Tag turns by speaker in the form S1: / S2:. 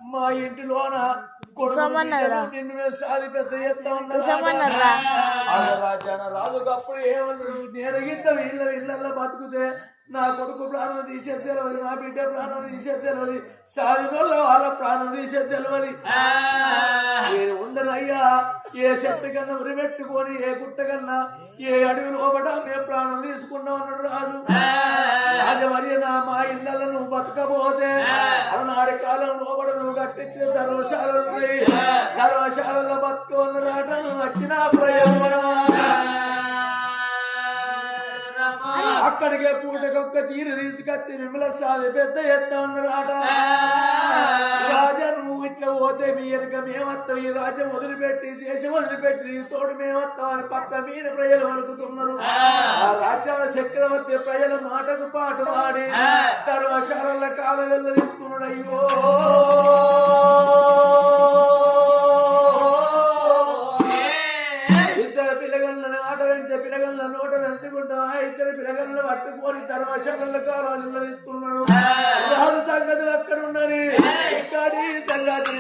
S1: మా ఇంటిలోన కొడుకు నిన్ను మీద సాది పెద్ద ఎత్తామన్నారా రాజాన రాజుకు అప్పుడు ఏమన్నారు నేను గిట్ట ఇళ్ళల్లో బతుకుతే నా కొడుకు ప్రాణం తీసేది తెలియదు నా బిడ్డ ప్రాణం తీసేది తెలియదు సాధినోళ్ళ వాళ్ళ ప్రాణం తీసేది తెలియదు నేను ఉండనయ్యా ఏ చెట్టు కన్నా ఉరిపెట్టుకొని ఏ గుట్ట కన్నా ఏ అడవి లోపల మేము ప్రాణం తీసుకున్నాం అన్నాడు రాజు రాజవర్య మా ఇళ్ళల్లో నువ్వు బతకపోతే అలనాటి కాలం లోపల నువ్వు కట్టించిన ధర్మశాలలు ఉన్నాయి ధర్మశాలలో బతుకు అన్నరాట వచ్చిన అక్కడికే పూటకొక్క తీరు తీసుకొచ్చి మిమ్మల్ని సాది పెద్ద ఎత్తా ఉన్నారాట రాజా నువ్వు ఇట్లా పోతే మీ వెనుక మేమత్తాం ఈ రాజ్యం వదిలిపెట్టి దేశం వదిలిపెట్టి తోడు మేమత్తాం అని పట్ట మీద ప్రజలు వలుకుతున్నారు ఆ రాజ్యాల చక్రవర్తి ప్రజల మాటకు పాటు పాడి ధర్మశాలల కాలం వెళ్ళదిస్తున్నాడు అయ్యో పిల్లగలను ఆట వెంచే పిల్లగల నోట వెంచుకుంటా ఇద్దరు పిల్లగలను పట్టుకొని ధర్మశాలలో కావాలని ఇస్తున్నాడు రాజు సంగతులు అక్కడ ఉన్నది ఇక్కడి సంగతి